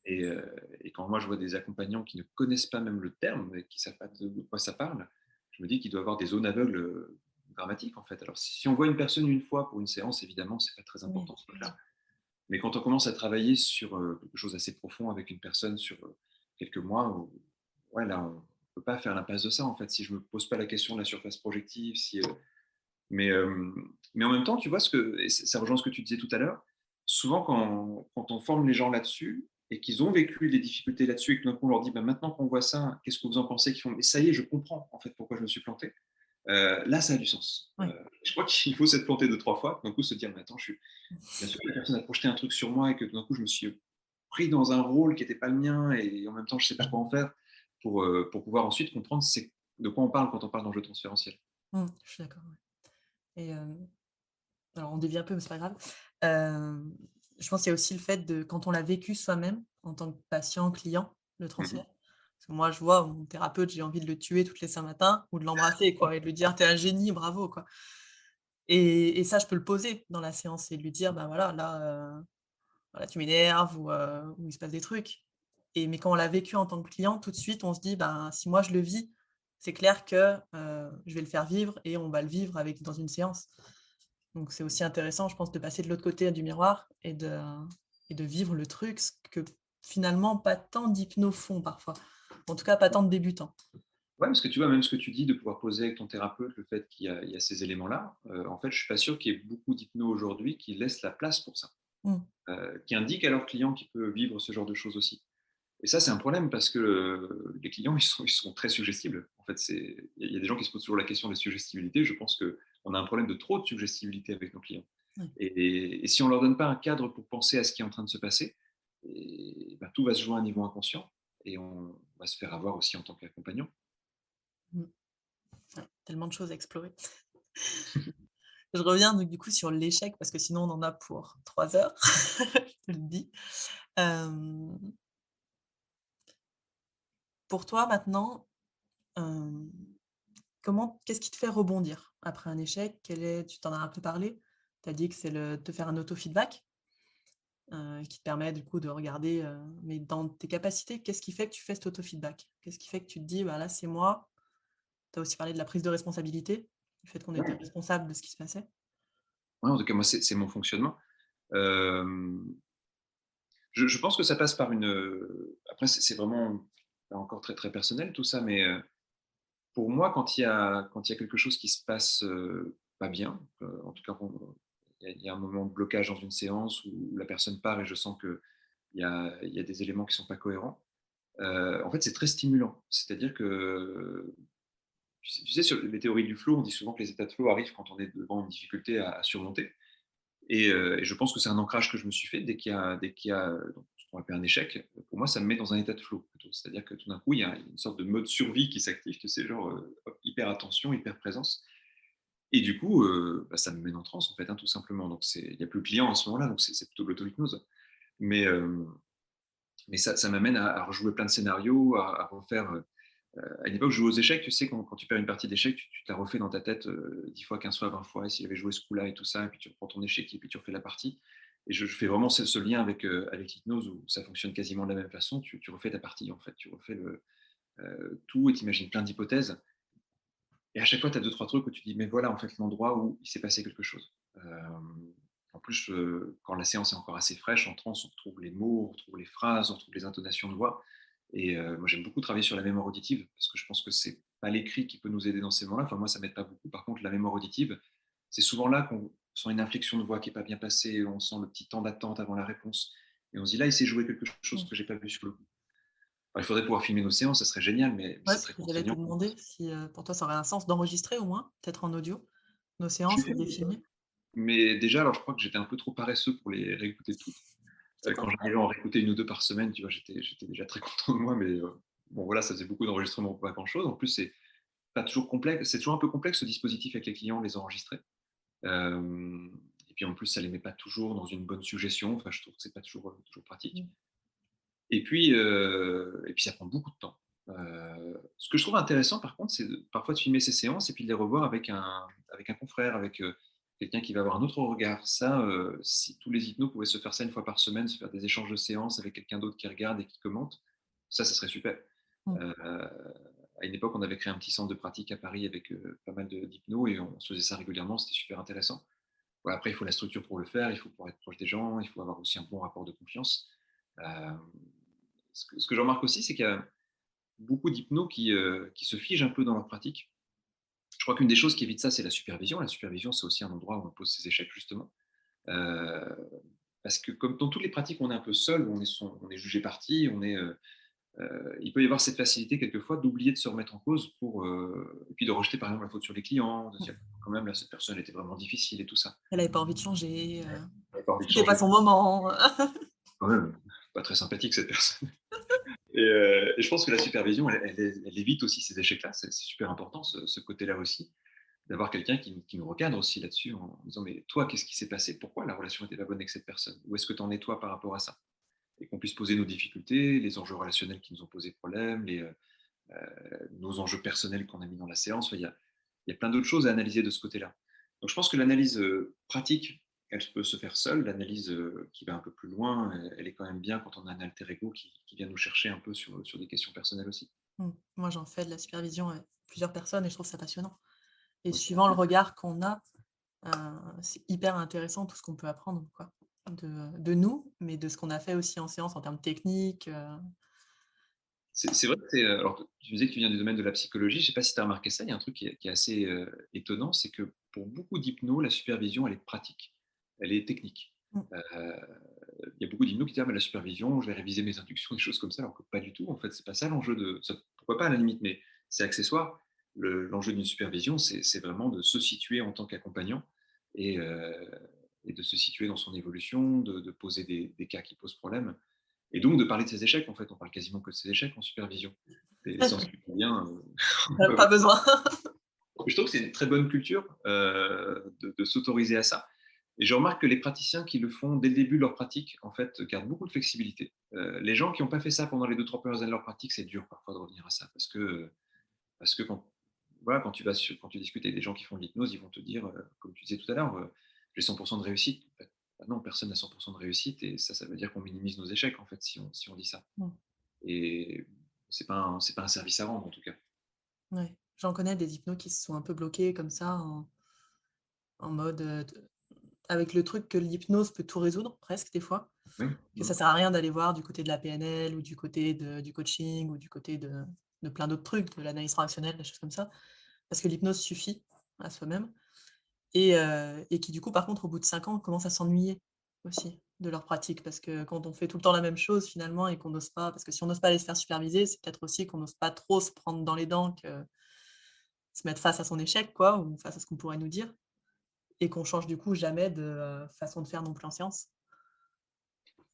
Et quand moi, je vois des accompagnants qui ne connaissent pas même le terme, et qui ne savent pas de quoi ça parle, je me dis qu'il doit y avoir des zones aveugles dramatiques, en fait. Alors, si on voit une personne une fois pour une séance, évidemment, c'est pas très
Oui,
important, ce truc-là. Mais quand on commence à travailler sur quelque chose d'assez profond avec une personne sur quelques mois, ouais, là, on peut pas faire l'impasse de ça, en fait, si je me pose pas la question de la surface projective. Mais, mais en même temps, tu vois, et ça rejoint ce que tu disais tout à l'heure, souvent quand on forme les gens là-dessus et qu'ils ont vécu des difficultés là-dessus et que d'un coup on leur dit bah, maintenant qu'on voit ça, qu'est-ce que vous en pensez? Qu'ils font mais ça y est, je comprends en fait pourquoi je me suis planté. Là, ça a du sens.
oui.
Je crois qu'il faut s'être planté deux, trois fois, d'un coup se dire mais attends, bien sûr, la personne a projeté un truc sur moi et que tout d'un coup, je me suis pris dans un rôle qui n'était pas le mien et en même temps, je ne sais pas quoi en faire pour pouvoir ensuite comprendre de quoi on parle quand on parle d'enjeu transférentiel.
Je suis d'accord, ouais et alors on dévie un peu, mais c'est pas grave. Hem, je pense qu'il y a aussi le fait de quand on l'a vécu soi-même en tant que patient, client, le
Mhm.
transfert. Parce que moi, je vois mon thérapeute, j'ai envie de le tuer toutes les 5 matins ou de l'embrasser, quoi et de lui dire: «Tu es un génie, bravo», quoi et ça, je peux le poser dans la séance et lui dire: «Bah, voilà, là, voilà, tu m'énerves ou il se passe des trucs» mais quand on l'a vécu en tant que client, tout de suite, on se dit: «Ben, si moi je le vis, c'est clair que, je vais le faire vivre et on va le vivre avec dans une séance». Donc c'est aussi intéressant, je pense, de passer de l'autre côté du miroir et de vivre le truc, ce que finalement pas tant d'hypnos font parfois. En tout cas, pas tant de débutants.
Ouais, parce que tu vois, même ce que tu dis de pouvoir poser avec ton thérapeute, le fait qu'il y a ces éléments-là, en fait, je suis pas sûr qu'il y ait beaucoup d'hypnos aujourd'hui qui laissent la place pour ça,
Mmh.
qui indiquent à leur client qu'il peut vivre ce genre de choses aussi. Et ça, c'est un problème parce que les clients, ils sont très suggestibles. En fait, il y a des gens qui se posent toujours la question de la suggestibilité. Je pense qu'on a un problème de trop de suggestibilité avec nos clients.
Ouais.
Et si on ne leur donne pas un cadre pour penser à ce qui est en train de se passer, et ben, tout va se jouer à un niveau inconscient et on va se faire avoir aussi en tant qu'accompagnant.
Mmh. Ouais, tellement de choses à explorer. Je reviens donc du coup sur l'échec parce que sinon on en a pour 3 heures, je te le dis. Hem, pour toi maintenant, hem, qu'est-ce qui te fait rebondir après un échec? Tu t'en as un peu parlé, tu as dit que c'est te faire un auto-feedback, qui te permet du coup de regarder, mais dans tes capacités, qu'est-ce qui fait que tu fais cet auto-feedback? Qu'est-ce qui fait que tu te dis: «Bah, là, c'est moi». Tu as aussi parlé de la prise de responsabilité, du fait qu'on était
Ouais.
responsable de ce qui se passait.
Ouais, en tout cas, moi, c'est mon fonctionnement. Hem, je pense que ça passe par après c'est vraiment, là encore très, très personnel tout ça, mais pour moi, quand il y a quelque chose qui se passe, pas bien, en tout cas, il y a un moment de blocage dans une séance où la personne part et je sens qu'il y a des éléments qui sont pas cohérents, en fait, c'est très stimulant. C'est-à-dire que, tu sais, sur les théories du flow, on dit souvent que les états de flow arrivent quand on est devant une difficulté à surmonter. Et je pense que c'est un ancrage que je me suis fait dès qu'il y a donc ce qu'on appelle un échec. Pour moi, ça me met dans un état de flow plutôt. C'est-à-dire que tout d'un coup, il y a une sorte de mode survie qui s'active, tu sais, genre, hop, hyper attention, hyper présence. Et du coup, bah, ça me met en transe en fait, hein, tout simplement. Donc il n'y a plus le client à ce moment-là, donc c'est plutôt de l'auto-hypnose. Mais, mais ça m'amène à rejouer plein de scénarios, à refaire. À une époque, je jouais aux échecs, tu sais, quand tu perds une partie d'échecs, tu te la refais dans ta tête 10 fois, 15 fois, 20 fois. Et s'il avait joué ce coup-là et tout ça, et puis tu reprends ton échec et puis tu refais la partie. Et je fais vraiment ce lien avec l'hypnose où ça fonctionne quasiment de la même façon. Tu refais ta partie, en fait. Tu refais tout et tu imagines plein d'hypothèses. Et à chaque fois, tu as deux, trois trucs où tu dis, mais voilà, en fait, l'endroit où il s'est passé quelque chose. En plus, quand la séance est encore assez fraîche, en transe, on retrouve les mots, on retrouve les phrases, on retrouve les intonations de voix. Et moi, j'aime beaucoup travailler sur la mémoire auditive parce que je pense que c'est pas l'écrit qui peut nous aider dans ces moments-là. Enfin, moi, ça m'aide pas beaucoup. Par contre, la mémoire auditive, c'est souvent là qu'on sent une inflexion de voix qui est pas bien passée, on sent le petit temps d'attente avant la réponse. Et on se dit, là, il s'est joué quelque chose
Mmh.
que j'ai pas vu sur le coup. Alors, il faudrait pouvoir filmer nos séances, ça serait génial, mais
Ouais,
ça
c'est ce
serait
que j'allais te
contraignant.
demander si, pour toi, ça aurait un sens d'enregistrer au moins, peut-être en audio, nos
J'ai
séances et
fait,
de les filmer?
mais déjà, alors je crois que j'étais un peu trop paresseux pour les réécouter toutes.
C'est pas
Quand
grave.
j'arrivais à en réécouter une ou deux par semaine, tu vois, j'étais déjà très content de moi, mais bon, voilà, ça faisait beaucoup d'enregistrements pour pas grand-chose. En plus, c'est pas toujours complexe, c'est toujours un peu complexe ce dispositif avec les clients, les enregistrer. Et puis en plus, ça les met pas toujours dans une bonne suggestion. Enfin, je trouve que c'est pas toujours pratique.
Mmh.
Et puis ça prend beaucoup de temps. Ce que je trouve intéressant, par contre, c'est parfois de filmer ces séances et puis de les revoir avec un confrère, avec quelqu'un qui va avoir un autre regard. Ça, si tous les hypnos pouvaient se faire ça une fois par semaine, se faire des échanges de séances avec quelqu'un d'autre qui regarde et qui commente, ça serait super.
Mmh.
Euh, à une époque, on avait créé un petit centre de pratique à Paris avec pas mal d'hypnos et on se faisait ça régulièrement, c'était super intéressant. Voilà, après, il faut la structure pour le faire, il faut pouvoir être proche des gens, il faut avoir aussi un bon rapport de confiance. Euh, ce que je remarque aussi, c'est qu'il y a beaucoup d'hypnos qui se figent un peu dans leur pratique. Je crois qu'une des choses qui évite ça, c'est la supervision. La supervision, c'est aussi un endroit où on pose ses échecs, justement. Euh, Parce que comme dans toutes les pratiques, on est un peu seul, on est jugé parti, il peut y avoir cette facilité quelquefois d'oublier de se remettre en cause et puis de rejeter par exemple la faute sur les clients, de
Mmh.
dire quand même là cette personne était vraiment difficile et tout ça.
Elle avait pas envie de changer,
On n'a pas envie de
c'était pas
changer.
son moment.
Quand même, pas très sympathique cette personne. Et je pense que la supervision, elle évite aussi ces échecs-là. C'est super important, ce côté-là aussi, d'avoir quelqu'un qui nous recadre aussi là-dessus en disant, mais toi, qu'est-ce qui s'est passé? Pourquoi la relation n'était pas bonne avec cette personne? Où est-ce que tu en es toi par rapport à ça? Et qu'on puisse poser nos difficultés, les enjeux relationnels qui nous ont posé problème, nos enjeux personnels qu'on a mis dans la séance. Enfin, il y a plein d'autres choses à analyser de ce côté-là. Donc je pense que l'analyse pratique, elle peut se faire seule. L'analyse qui va un peu plus loin, elle est quand même bien quand on a un alter ego qui vient nous chercher un peu sur des questions personnelles aussi.
Mmh. Moi, j'en fais de la supervision avec plusieurs personnes et je trouve ça passionnant et
Ok.
suivant le regard qu'on a, c'est hyper intéressant tout ce qu'on peut apprendre, quoi, de nous, mais de ce qu'on a fait aussi en séance en termes techniques,
C'est vrai que alors, tu disais que tu viens du domaine de la psychologie. Je ne sais pas si tu as remarqué ça. Il y a un truc qui est assez étonnant, c'est que pour beaucoup d'hypnos, la supervision, elle est pratique, elle est technique.
mmh,
Euh, Il y a beaucoup d'hypnos qui disent ah, mais la supervision, je vais réviser mes inductions, des choses comme ça, alors que pas du tout. En fait, c'est pas ça l'enjeu pourquoi pas à la limite, mais c'est accessoire. L'enjeu d'une supervision, c'est vraiment de se situer en tant qu'accompagnant et, euh, et de se situer dans son évolution, de poser des cas qui posent problème. Et donc de parler de ses échecs, en fait, on parle quasiment que de ses échecs en supervision. Et si on se fait bien,
pas besoin.
je trouve que c'est une très bonne culture de s'autoriser à ça. Et je remarque que les praticiens qui le font dès le début de leur pratique, en fait, gardent beaucoup de flexibilité. Les gens qui n'ont pas fait ça pendant les 2-3 premières années de leur pratique, c'est dur parfois de revenir à ça parce que quand, voilà, quand tu discutes avec des gens qui font de l'hypnose, ils vont te dire, comme tu disais tout à l'heure, j'ai 100% de réussite. En fait, bah non, personne n'a 100% de réussite et ça veut dire qu'on minimise nos échecs en fait si on dit ça.
Mmh.
Et c'est pas un service à rendre en tout cas.
Ouais. J'en connais des hypnos qui se sont un peu bloqués comme ça en mode, avec le truc que l'hypnose peut tout résoudre presque des fois,
Oui,
que
mmh,
ça sert à rien d'aller voir du côté de la PNL ou du côté du coaching ou du côté de plein d'autres trucs, de l'analyse transactionnelle, des choses comme ça, parce que l'hypnose suffit à soi-même et qui du coup par contre au bout de 5 ans commencent à s'ennuyer aussi de leur pratique. Parce que quand on fait tout le temps la même chose finalement et qu'on n'ose pas parce que si on n'ose pas aller se faire superviser, c'est peut-être aussi qu'on n'ose pas trop se prendre dans les dents, que se mettre face à son échec quoi ou face à ce qu'on pourrait nous dire et qu'on change du coup jamais de, façon de faire non plus en séance.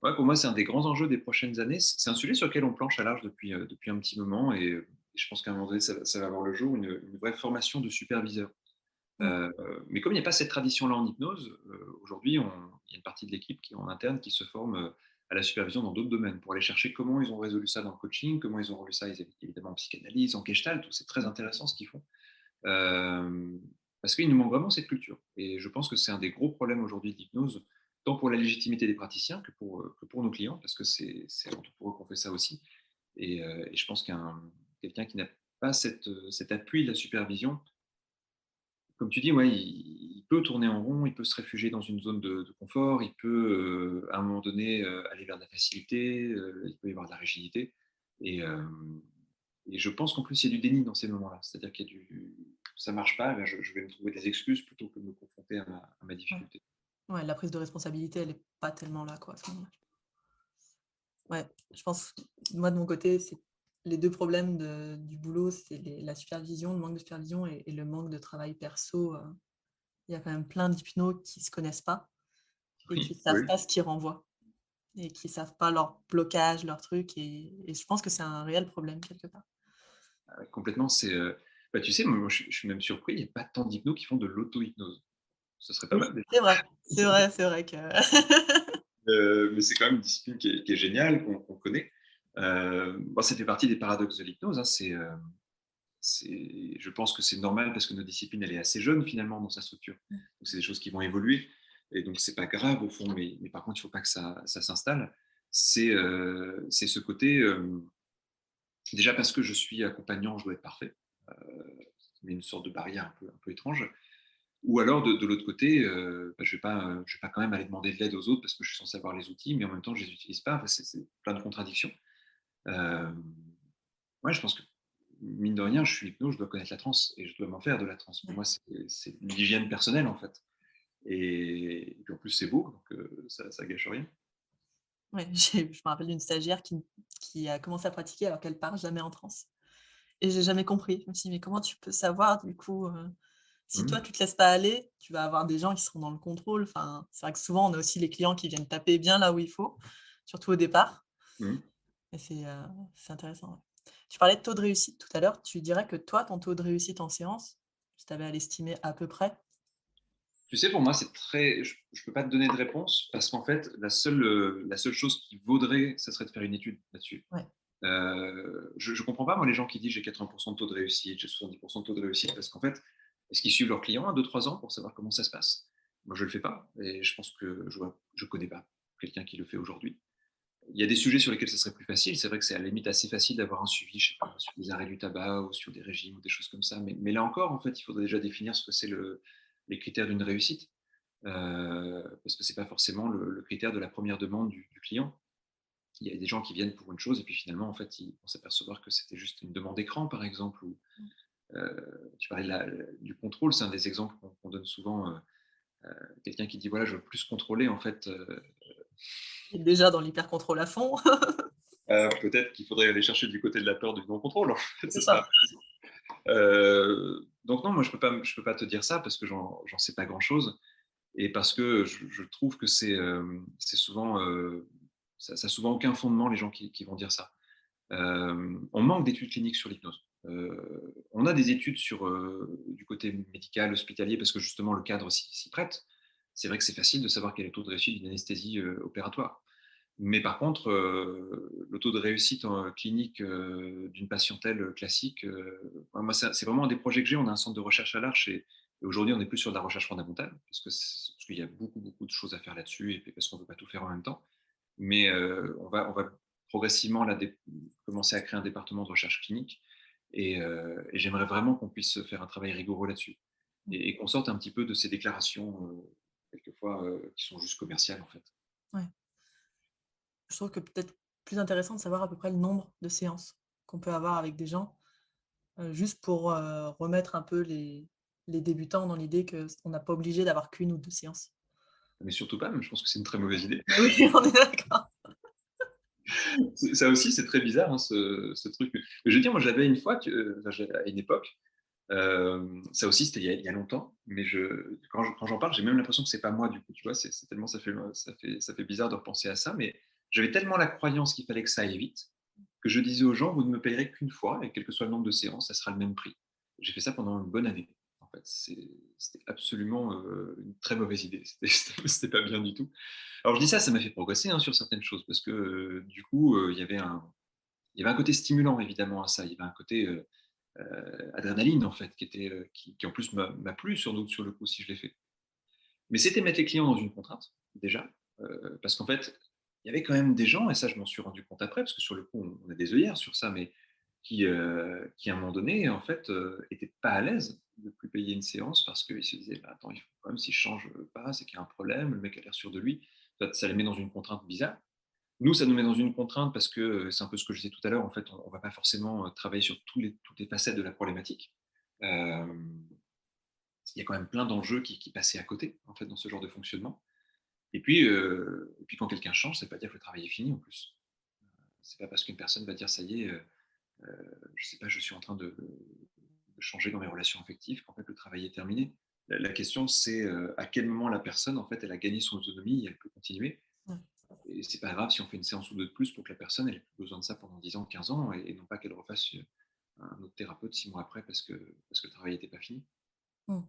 ouais, pour moi, c'est un des grands enjeux des prochaines années. C'est un sujet sur lequel on planche à large depuis un petit moment et je pense qu'à un moment donné, ça va voir le jour, une vraie formation de superviseur.
Mmh.
Mais comme il n'y a pas cette tradition-là en hypnose, aujourd'hui, il y a une partie de l'équipe qui est en interne qui se forme à la supervision dans d'autres domaines pour aller chercher comment ils ont résolu ça dans le coaching, comment ils ont résolu ça évidemment en psychanalyse, en gestalt, tout c'est très
Mmh.
intéressant ce qu'ils font. Euh, Parce qu'il nous manque vraiment cette culture. Et je pense que c'est un des gros problèmes aujourd'hui de l'hypnose, tant pour la légitimité des praticiens que pour nos clients, parce que c'est avant tout pour eux qu'on fait ça aussi. Et je pense quelqu'un qui n'a pas cet appui de la supervision, comme tu dis, ouais, il peut tourner en rond, il peut se réfugier dans une zone de confort, il peut à un moment donné aller vers de la facilité, il peut y avoir de la rigidité. Et, euh, et je pense qu'en plus, il y a du déni dans ces moments-là. C'est-à-dire qu'il y a ça marche pas, eh bien, je vais me trouver des excuses plutôt que de me confronter à ma
Ouais.
difficulté.
Ouais, la prise de responsabilité, elle est pas tellement là quoi à ce moment-là. Ouais, je pense, moi de mon côté, c'est les 2 problèmes du boulot, c'est la supervision, le manque de supervision et le manque de travail perso, il y a quand même plein d'hypnos qui se connaissent pas et qui
Oui,
savent
oui.
pas ce qu'ils renvoient et qui savent pas leur blocage, leurs trucs et je pense que c'est un réel problème quelque part.
Complètement. Bah, tu sais, moi, je suis même surpris, il n'y a pas tant d'hypnos qui font de l'auto-hypnose. Ce serait pas
Oui,
mal déjà.
c'est vrai, c'est vrai que
Mais c'est quand même une discipline qui est géniale, qu'on connaît. Bon, ça fait partie des paradoxes de l'hypnose, hein. Je pense que c'est normal parce que notre discipline, elle est assez jeune finalement dans sa structure. Donc, c'est des choses qui vont évoluer. Et donc, c'est pas grave au fond, mais par contre, il ne faut pas que ça s'installe. C'est ce côté, déjà parce que je suis accompagnant, je dois être parfait. Mais une sorte de barrière un peu étrange. Ou alors, de l'autre côté, bah, je vais pas quand même aller demander de l'aide aux autres parce que je suis censé avoir les outils, mais en même temps, je ne les utilise pas. Enfin, c'est plein de contradictions. Euh, ouais, je pense que, mine de rien, je suis hypno, je dois connaître la transe et je dois m'en faire de la transe. Pour
ouais,
moi, c'est l'hygiène personnelle, en fait. Et puis en plus, c'est beau, donc ça gâche rien.
ouais, je me rappelle d'une stagiaire qui a commencé à pratiquer alors qu'elle part jamais en transe et j'ai jamais compris. Je me suis dit: «Mais comment tu peux savoir du coup, si toi
Mmh,
tu te laisses pas aller, tu vas avoir des gens qui seront dans le contrôle». Enfin, c'est vrai que souvent on a aussi les clients qui viennent taper bien là où il faut, surtout au départ
mmh.
et c'est intéressant, ouais. Tu parlais de taux de réussite tout à l'heure, tu dirais que toi, ton taux de réussite en séance, si tu avais à l'estimer à peu près?
Tu sais, pour moi, c'est très. Je ne peux pas te donner de réponse parce qu'en fait, la seule chose qui vaudrait, ça serait de faire une étude là-dessus.
Ouais,
Je ne comprends pas, moi, les gens qui disent j'ai 80% de taux de réussite, j'ai 70% de taux de réussite, parce qu'en fait, est-ce qu'ils suivent leurs clients à 2-3 ans pour savoir comment ça se passe? Moi, je ne le fais pas et je pense que je ne connais pas quelqu'un qui le fait aujourd'hui. Il y a des sujets sur lesquels ça serait plus facile. C'est vrai que c'est à la limite assez facile d'avoir un suivi, je sais pas, sur des arrêts du tabac ou sur des régimes ou des choses comme ça. Mais là encore, en fait, il faudrait déjà définir ce que c'est les critères d'une réussite. Parce que c'est pas forcément le critère de la première demande du client. Il y a des gens qui viennent pour une chose et puis finalement, en fait, ils vont s'apercevoir que c'était juste une demande d'écran, par exemple. Ou, tu parlais du contrôle, c'est un des exemples qu'on donne souvent. Quelqu'un qui dit voilà, je veux plus contrôler, en fait,
et déjà dans l'hyper contrôle à fond,
peut-être qu'il faudrait aller chercher du côté de la peur du non-contrôle. En fait, ce
c'est
sera.
ça.
Donc non, moi je peux pas te dire ça parce que j'en sais pas grand-chose et parce que je trouve que c'est souvent ça a souvent aucun fondement les gens qui vont dire ça. On manque d'études cliniques sur l'hypnose. On a des études sur du côté médical, hospitalier, parce que justement le cadre s'y prête. c'est vrai que c'est facile de savoir quel est le taux de réussite d'une anesthésie opératoire. Mais par contre, le taux de réussite clinique d'une patientèle classique, moi, c'est vraiment un des projets que j'ai. On a un centre de recherche à l'Arche et aujourd'hui, on n'est plus sur de la recherche fondamentale parce qu'il y a beaucoup, beaucoup de choses à faire là-dessus et puis parce qu'on ne peut pas tout faire en même temps. Mais on va progressivement là, commencer à créer un département de recherche clinique et j'aimerais vraiment qu'on puisse faire un travail rigoureux là-dessus et qu'on sorte un petit peu de ces déclarations quelquefois qui sont juste commerciales en fait.
Ouais. Je trouve que peut-être plus intéressant de savoir à peu près le nombre de séances qu'on peut avoir avec des gens, juste pour, remettre un peu les débutants dans l'idée qu'on n'a pas obligé d'avoir qu'une ou 2 séances.
Mais surtout pas, mais je pense que c'est une très mauvaise idée.
Mais oui, on est d'accord.
Ça aussi, c'est très bizarre, hein, ce truc. Mais je veux dire, moi, j'avais une fois, à une époque, ça aussi, c'était il y a longtemps, mais quand j'en parle, j'ai même l'impression que c'est pas moi, du coup, tu vois, c'est tellement, ça fait bizarre de repenser à ça, mais j'avais tellement la croyance qu'il fallait que ça aille vite, que je disais aux gens, vous ne me payerez qu'une fois, et quel que soit le nombre de séances, ça sera le même prix. J'ai fait ça pendant une bonne année. En fait, c'était absolument une très mauvaise idée. C'était pas bien du tout. Alors je dis ça, ça m'a fait progresser hein, sur certaines choses parce que du coup, il y avait un côté stimulant évidemment à ça. Il y avait un côté adrénaline en fait qui en plus m'a plu sur le coup si je l'ai fait. Mais c'était mettre les clients dans une contrainte déjà parce qu'en fait, il y avait quand même des gens et ça je m'en suis rendu compte après parce que sur le coup on a des œillères sur ça, mais qui à un moment donné en fait étaient pas à l'aise de plus payer une séance parce qu'ils se disaient bah, attends il faut quand même si je change pas c'est qu'il y a un problème, le mec a l'air sûr de lui. En fait, ça les met dans une contrainte bizarre. Nous, ça nous met dans une contrainte parce que c'est un peu ce que je disais tout à l'heure. En fait, on ne va pas forcément travailler sur toutes les facettes de la problématique. Euh, il y a quand même plein d'enjeux qui passaient à côté en fait, dans ce genre de fonctionnement. Et puis quand quelqu'un change, ça ne veut pas dire que le travail est fini en plus. C'est pas parce qu'une personne va dire ça y est, je sais pas, je suis en train de changer dans mes relations affectives qu'en fait le travail est terminé. La question, c'est à quel moment la personne en fait, elle a gagné son autonomie et elle peut continuer.
Ouais.
Et c'est pas grave si on fait une séance ou deux de plus pour que la personne ait plus besoin de ça pendant 10 ans, 15 ans, et non pas qu'elle refasse un autre thérapeute 6 mois après parce que le travail n'était pas fini.
Mmh.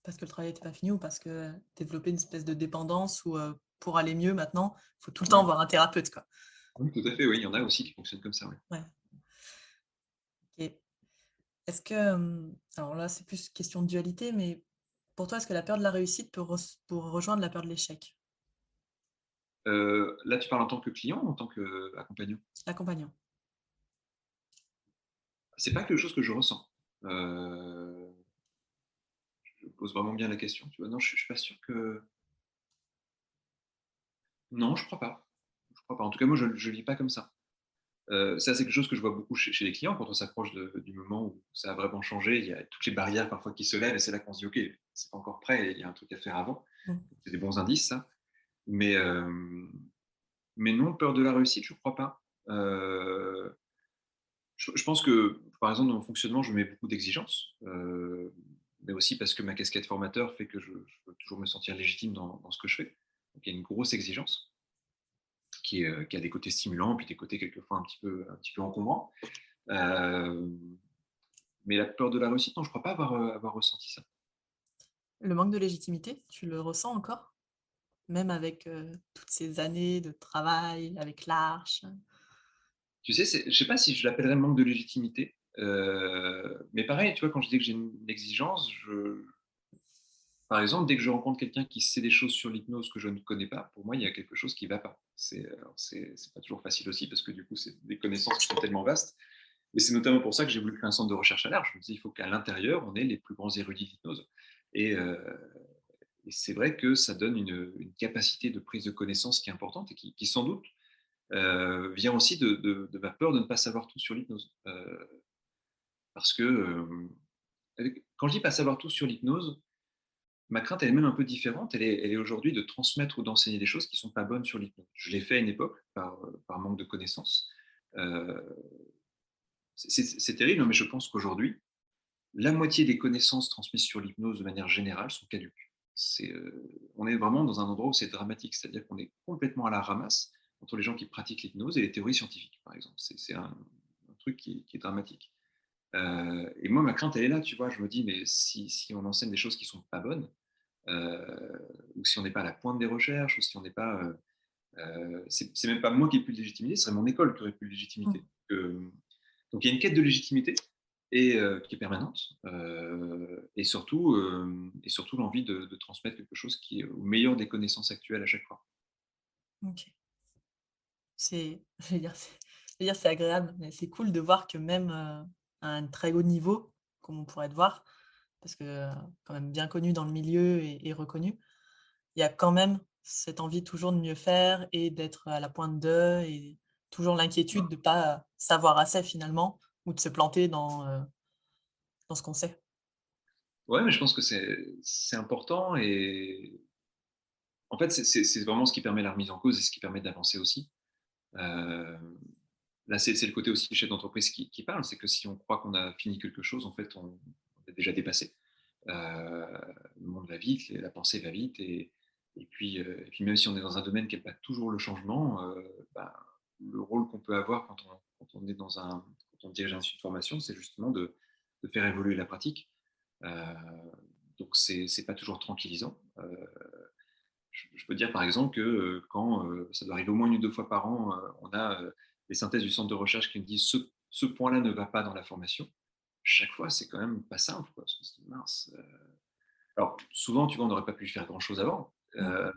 Parce que le travail n'était pas fini ou parce que développer une espèce de dépendance ou, pour aller mieux maintenant, il faut tout le temps
Ouais.
voir un thérapeute, quoi.
Oui, tout à fait, oui, il y en a aussi qui fonctionnent comme ça. Ouais.
Ouais, OK. Est-ce que, alors là, c'est plus question de dualité, mais pour toi, est-ce que la peur de la réussite pour rejoindre la peur de l'échec?
Là, tu parles en tant que client ou en tant qu'accompagnant?
L'accompagnant.
C'est pas quelque chose que je ressens. Euh, je pose vraiment bien la question. Tu vois, non, je suis pas sûr que. Non, je crois pas. Je crois pas. En tout cas, moi, je ne vis pas comme ça. Ça, c'est quelque chose que je vois beaucoup chez les clients quand on s'approche du moment où ça a vraiment changé. Il y a toutes les barrières parfois qui se lèvent et c'est là qu'on se dit, OK, c'est pas encore prêt, il y a un truc à faire avant.
Mmh.
C'est des bons indices, ça. Mais, mais non, peur de la réussite, je ne crois pas. Je pense que, par exemple, dans mon fonctionnement, je mets beaucoup d'exigences, mais aussi parce que ma casquette formateur fait que je veux toujours me sentir légitime dans ce que je fais. Donc il y a une grosse exigence qui a des côtés stimulants, puis des côtés quelquefois un petit peu encombrants. Euh, mais la peur de la réussite, non, je ne crois pas avoir ressenti ça.
Le manque de légitimité, tu le ressens encore? Même avec, toutes ces années de travail avec l'Arche?
Tu sais, je ne sais pas si je l'appellerais manque de légitimité, mais pareil, tu vois, quand je dis que j'ai une exigence, par exemple, dès que je rencontre quelqu'un qui sait des choses sur l'hypnose que je ne connais pas, pour moi, il y a quelque chose qui ne va pas. C'est pas toujours facile aussi parce que du coup, c'est des connaissances qui sont tellement vastes. Mais c'est notamment pour ça que j'ai voulu créer un centre de recherche à l'Arche. Je me dis, il faut qu'à l'intérieur, on ait les plus grands érudits d'hypnose. Et, et c'est vrai que ça donne une capacité de prise de connaissance qui est importante et qui sans doute, vient aussi de ma peur de ne pas savoir tout sur l'hypnose. Parce que quand je dis pas savoir tout sur l'hypnose, ma crainte, elle est même un peu différente. Elle est aujourd'hui de transmettre ou d'enseigner des choses qui ne sont pas bonnes sur l'hypnose. Je l'ai fait à une époque par manque de connaissances. Euh, c'est terrible, hein, mais je pense qu'aujourd'hui, la moitié des connaissances transmises sur l'hypnose de manière générale sont caduques. On est vraiment dans un endroit où c'est dramatique, c'est-à-dire qu'on est complètement à la ramasse entre les gens qui pratiquent l'hypnose et les théories scientifiques, par exemple. C'est un truc qui est dramatique. Et moi, ma crainte, elle est là, tu vois. Je me dis, mais si on enseigne des choses qui sont pas bonnes, ou si on n'est pas à la pointe des recherches, ou si on n'est pas… c'est même pas moi qui ai plus de légitimité, ce serait mon école qui aurait plus de légitimité. Donc il y a une quête de légitimité qui est permanente, et surtout l'envie de transmettre quelque chose qui est au meilleur des connaissances actuelles à chaque fois.
OK. C'est je vais dire c'est agréable, mais c'est cool de voir que même, à un très haut niveau, comme on pourrait te voir, parce que, quand même bien connu dans le milieu et reconnu, il y a quand même cette envie toujours de mieux faire et d'être à la pointe de et toujours l'inquiétude de pas savoir assez finalement ou de se planter dans ce qu'on sait.
Ouais, mais je pense que c'est important, et en fait, c'est vraiment ce qui permet la remise en cause et ce qui permet d'avancer aussi. Heu, Là, c'est le côté aussi chef d'entreprise qui parle, c'est que si on croit qu'on a fini quelque chose, en fait, on est déjà dépassé. Heu, le monde va vite, la pensée va vite, et puis même si on est dans un domaine qui n'est pas toujours le changement, bah, le rôle qu'on peut avoir quand on est quand on dirige un institut de formation, c'est justement de faire évoluer la pratique. Heu, donc c'est pas toujours tranquillisant. Je peux dire par exemple que, quand, ça doit arriver au moins 1 ou 2 fois par an, on a, les synthèses du centre de recherche qui me disent: Ce point-là ne va pas dans la formation». Chaque fois, c'est quand même pas simple, quoi, parce qu'on se dit: «Mince». Alors souvent, tu vois, on n'aurait pas pu faire grand-chose avant,
Mmh.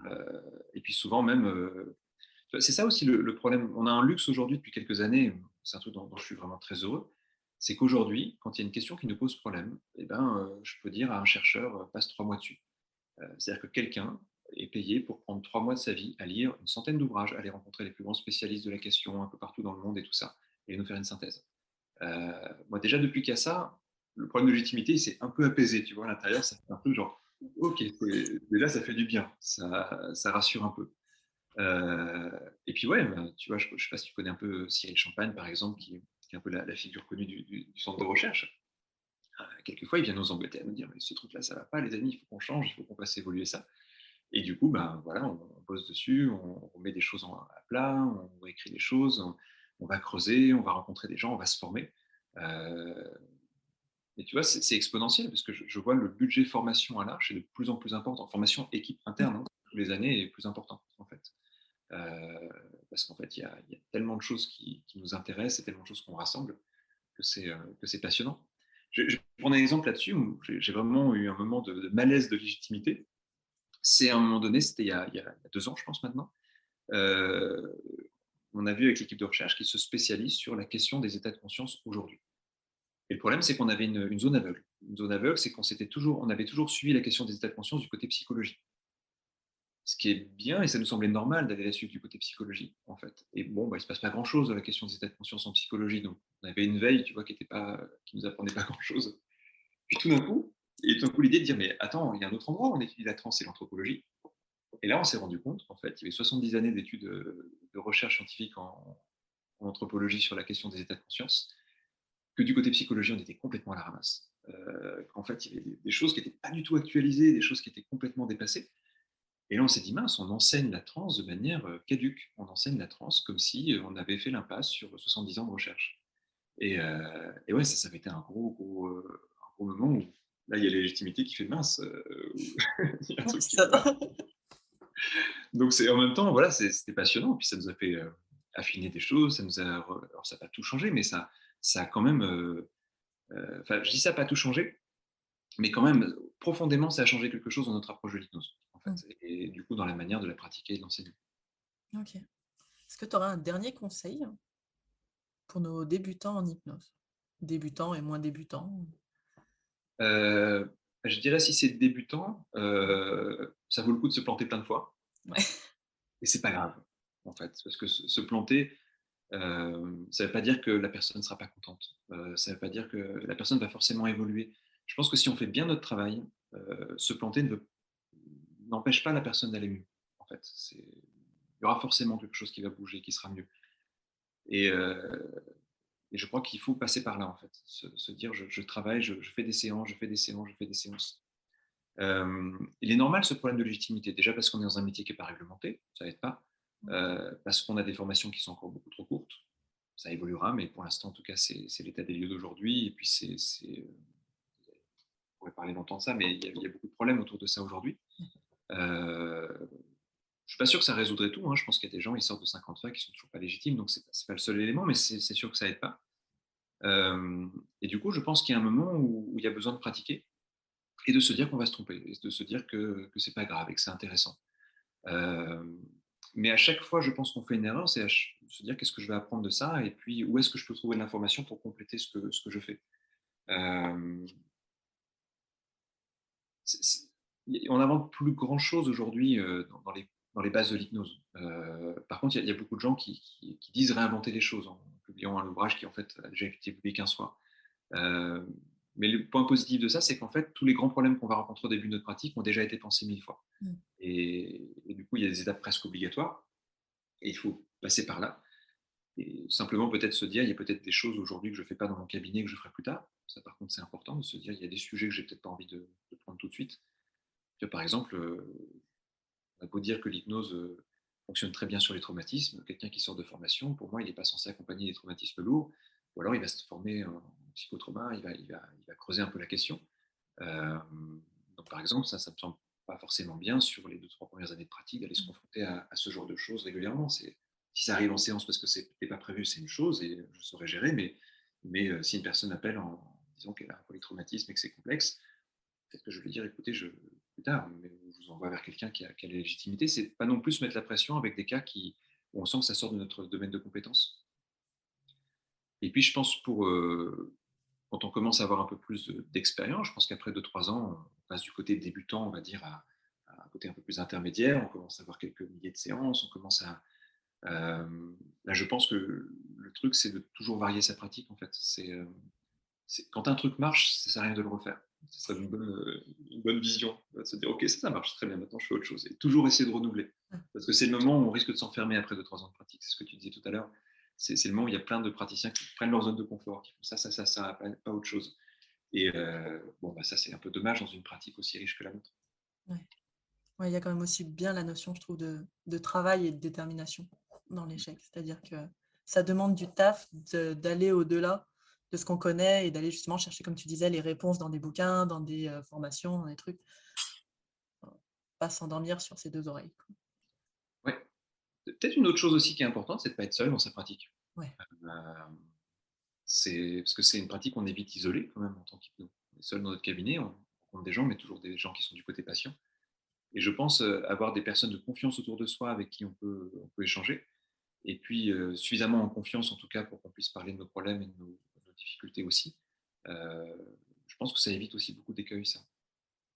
et puis souvent même, tu vois, c'est ça aussi le problème. On a un luxe aujourd'hui depuis quelques années, c'est un truc dont je suis vraiment très heureux, c'est qu'aujourd'hui, quand il y a une question qui nous pose problème, et ben, je peux dire à un chercheur: «Passe 3 mois dessus». C'est-à-dire que quelqu'un est payé pour prendre 3 mois de sa vie à lire une centaine d'ouvrages, aller rencontrer les plus grands spécialistes de la question un peu partout dans le monde et tout ça, et nous faire une synthèse. Moi déjà depuis qu'il y a ça, le problème de légitimité, il s'est un peu apaisé, tu vois? À l'intérieur, ça fait un peu genre: «OK, déjà ça fait du bien, ça rassure un peu». Et puis ouais, bah, tu vois, je sais pas si tu connais un peu Cyril Champagne, par exemple, qui est un peu la figure connue du centre de recherche. Quelquefois, il vient nous embêter à nous dire: «Mais ce truc-là, ça va pas les amis, il faut qu'on change, il faut qu'on fasse évoluer ça». Et du coup, ben, voilà, on bosse dessus, on met des choses à plat, on réécrit des choses, on va creuser, on va rencontrer des gens, on va se former. Heu et tu vois, c'est exponentiel parce que je vois le budget formation à l'Arche est de plus en plus important. Formation équipe
Mmh.
interne, hein, tous les années est plus important, en fait. Heu, Parce qu'en fait, il y a tellement de choses qui nous intéressent et tellement de choses qu'on rassemble que c'est passionnant. Je vais prendre un exemple là-dessus où j'ai vraiment eu un moment de malaise de légitimité. C'est à un moment donné, c'était il y a 2 ans, je pense maintenant. Heu, on a vu avec l'équipe de recherche qu'ils se spécialisent sur la question des états de conscience aujourd'hui. Et le problème, c'est qu'on avait une zone aveugle. Une zone aveugle, c'est on avait toujours suivi la question des états de conscience du côté psychologie. Ce qui est bien, et ça nous semblait normal d'aller la suivre du côté psychologie, en fait. Et bon, bah, il se passe pas grand-chose dans la question des états de conscience en psychologie, donc on avait une veille, tu vois, qui nous apprenait pas grand-chose. Puis tout d'un coup, l'idée de dire: «Mais attends, il y a un autre endroit où on étudie la transe, c'est l'anthropologie». Et là, on s'est rendu compte qu'en fait, il y avait 70 années d'études, de recherche scientifique en anthropologie sur la question des états de conscience, que du côté psychologie, on était complètement à la ramasse. Qu'en fait, il y avait des choses qui n'étaient pas du tout actualisées, des choses qui étaient complètement dépassées. Et là, on s'est dit: «Mince, on enseigne la transe de manière, caduque. On enseigne la transe comme si, on avait fait l'impasse sur 70 ans de recherche». Et ouais, ça avait été un gros moment où là, il y a la légitimité qui fait: «Mince, il y a un
Ouais,
truc qui
ça
va pas». Donc c'est en même temps, voilà, c'était passionnant, puis ça nous a fait, affiner des choses, ça nous a re alors ça a pas tout changé, mais ça a quand même, enfin, je dis ça a pas tout changé, mais quand même, profondément, ça a changé quelque chose dans notre approche de l'hypnose, en fait,
mmh,
et du coup, dans la manière de la pratiquer et de l'enseigner.
OK. Est-ce que tu aurais un dernier conseil pour nos débutants en hypnose? Débutants et moins débutants?
Heu, je dirais si c'est débutant, ça vaut le coup de se planter plein de fois,
Ouais.
et c'est pas grave, en fait, parce que se planter, ça ne veut pas dire que la personne ne sera pas contente. Ça ne veut pas dire que la personne va forcément évoluer. Je pense que si on fait bien notre travail, se planter n'empêche pas la personne d'aller mieux, en fait. Il y aura forcément quelque chose qui va bouger, qui sera mieux. Et, je crois qu'il faut passer par là, en fait. Se dire, je travaille, je fais des séances, je fais des séances, je fais des séances. Il est normal ce problème de légitimité. Déjà parce qu'on est dans un métier qui n'est pas réglementé, ça aide pas. Parce qu'on a des formations qui sont encore beaucoup trop courtes. Ça évoluera, mais pour l'instant, en tout cas, c'est l'état des lieux d'aujourd'hui. Et puis, on pourrait parler longtemps de ça, mais il y a beaucoup de problèmes autour de ça aujourd'hui. Je ne suis pas sûr que ça résoudrait tout. Hein. Je pense qu'il y a des gens, ils sortent de 50 fois qui ne sont toujours pas légitimes, donc ce n'est pas le seul élément, mais c'est sûr que ça n'aide pas. Et du coup, je pense qu'il y a un moment où il y a besoin de pratiquer et de se dire qu'on va se tromper, et de se dire que ce n'est pas grave et que c'est intéressant. Mais à chaque fois, je pense qu'on fait une erreur, c'est se dire qu'est-ce que je vais apprendre de ça et puis où est-ce que je peux trouver de l'information pour compléter ce que je fais. On n'invente plus grand-chose aujourd'hui dans les bases de l'hypnose. Par contre, il y a beaucoup de gens qui disent réinventer les choses en publiant un ouvrage qui en fait a déjà été publié 15 fois. Mais le point positif de ça, c'est qu'en fait, tous les grands problèmes qu'on va rencontrer au début de notre pratique ont déjà été pensés 1000 fois. Et du coup, il y a des étapes presque obligatoires et il faut passer par là. Et simplement peut-être se dire, il y a peut-être des choses aujourd'hui que je ne fais pas dans mon cabinet que je ferai plus tard. Ça, par contre, c'est important de se dire, il y a des sujets que je n'ai peut-être pas envie de prendre tout de suite. Par exemple, on a beau dire que l'hypnose fonctionne très bien sur les traumatismes, quelqu'un qui sort de formation, pour moi, il n'est pas censé accompagner des traumatismes lourds, ou alors il va se former en psychotrauma, il va creuser un peu la question. Donc, par exemple, ça ne me semble pas forcément bien sur les 2-3 premières années de pratique d'aller se confronter à ce genre de choses régulièrement. Si ça arrive en séance parce que ce n'était pas prévu, c'est une chose et je saurais gérer, mais si une personne appelle en disant qu'elle a un polytraumatisme et que c'est complexe, peut-être que je vais lui dire, écoutez, plus tard, mais je vous envoie vers quelqu'un qui a la légitimité. C'est pas non plus se mettre la pression avec des cas où on sent que ça sort de notre domaine de compétences. Et puis, je pense quand on commence à avoir un peu plus d'expérience, je pense qu'après 2-3 ans, on passe du côté débutant, on va dire, à un côté un peu plus intermédiaire. On commence à avoir quelques milliers de séances. On commence à... là, je pense que le truc, c'est de toujours varier sa pratique, en fait. Quand un truc marche, ça ne sert à rien de le refaire. Ce serait une bonne vision, de se dire ok, ça marche très bien, maintenant je fais autre chose. Et toujours essayer de renouveler. Parce que c'est le moment où on risque de s'enfermer après 2-3 ans de pratique. C'est ce que tu disais tout à l'heure. C'est le moment où il y a plein de praticiens qui prennent leur zone de confort, qui font ça, pas autre chose. Et ça, c'est un peu dommage dans une pratique aussi riche que la nôtre.
Ouais, il y a quand même aussi bien la notion, je trouve, de travail et de détermination dans l'échec. C'est-à-dire que ça demande du taf d'aller au-delà de ce qu'on connaît et d'aller justement chercher, comme tu disais, les réponses dans des bouquins, dans des formations, dans des trucs. Pas s'endormir sur ses 2 oreilles.
Ouais. Peut-être une autre chose aussi qui est importante, c'est de ne pas être seul dans sa pratique.
Ouais.
Parce que c'est une pratique qu'on évite isolée quand même en tant qu'hypno. On est seul dans notre cabinet, on rencontre des gens, mais toujours des gens qui sont du côté patient. Et je pense avoir des personnes de confiance autour de soi avec qui on peut échanger. Et puis suffisamment en confiance en tout cas pour qu'on puisse parler de nos problèmes et de nos difficultés aussi. Je pense que ça évite aussi beaucoup d'écueils, ça.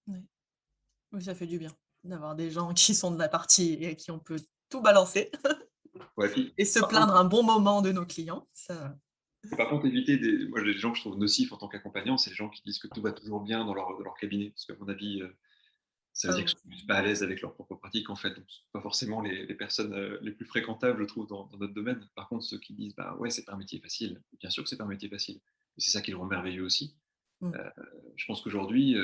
Oui, ça fait du bien d'avoir des gens qui sont de la partie et à qui on peut tout balancer.
Ouais, puis,
et se plaindre un bon moment de nos clients.
Par contre, éviter moi, les gens que je trouve nocifs en tant qu'accompagnant, c'est les gens qui disent que tout va toujours bien dans leur cabinet. Parce qu'à mon avis, ça veut dire qu'ils ne sont pas à l'aise avec leur propre pratique, en fait. Donc, ce ne sont pas forcément les personnes les plus fréquentables, je trouve, dans notre domaine. Par contre, ceux qui disent ouais, c'est pas un métier facile. Bien sûr que c'est pas un métier facile. Et c'est ça qui le rend merveilleux aussi. Je pense qu'aujourd'hui,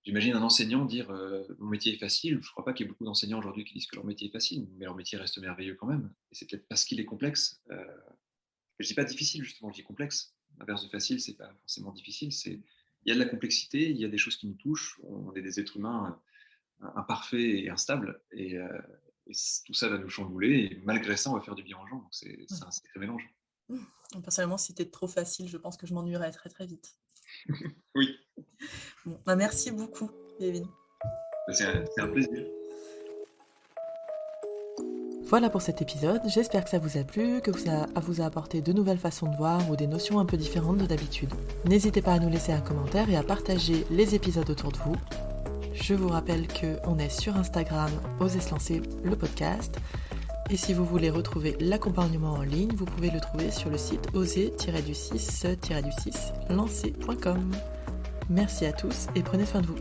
j'imagine un enseignant dire mon métier est facile. Je ne crois pas qu'il y ait beaucoup d'enseignants aujourd'hui qui disent que leur métier est facile, mais leur métier reste merveilleux quand même. Et c'est peut-être parce qu'il est complexe. Je ne dis pas difficile, justement, je dis complexe. L'inverse de facile, ce n'est pas forcément difficile. Il y a de la complexité, il y a des choses qui nous touchent. On est des êtres humains imparfaits et instables. Et tout ça va nous chambouler. Et malgré ça, on va faire du bien aux gens. Donc, c'est un sacré mélange.
Personnellement, si c'était trop facile, je pense que je m'ennuierais très, très vite.
Oui.
Bon, merci beaucoup, Kevin.
C'est un plaisir.
Voilà pour cet épisode, j'espère que ça vous a plu, que ça vous a apporté de nouvelles façons de voir ou des notions un peu différentes de d'habitude. N'hésitez pas à nous laisser un commentaire et à partager les épisodes autour de vous. Je vous rappelle qu'on est sur Instagram, Osez se lancer, le podcast. Et si vous voulez retrouver l'accompagnement en ligne, vous pouvez le trouver sur le site oser-du6-lancer.com. Merci à tous et prenez soin de vous.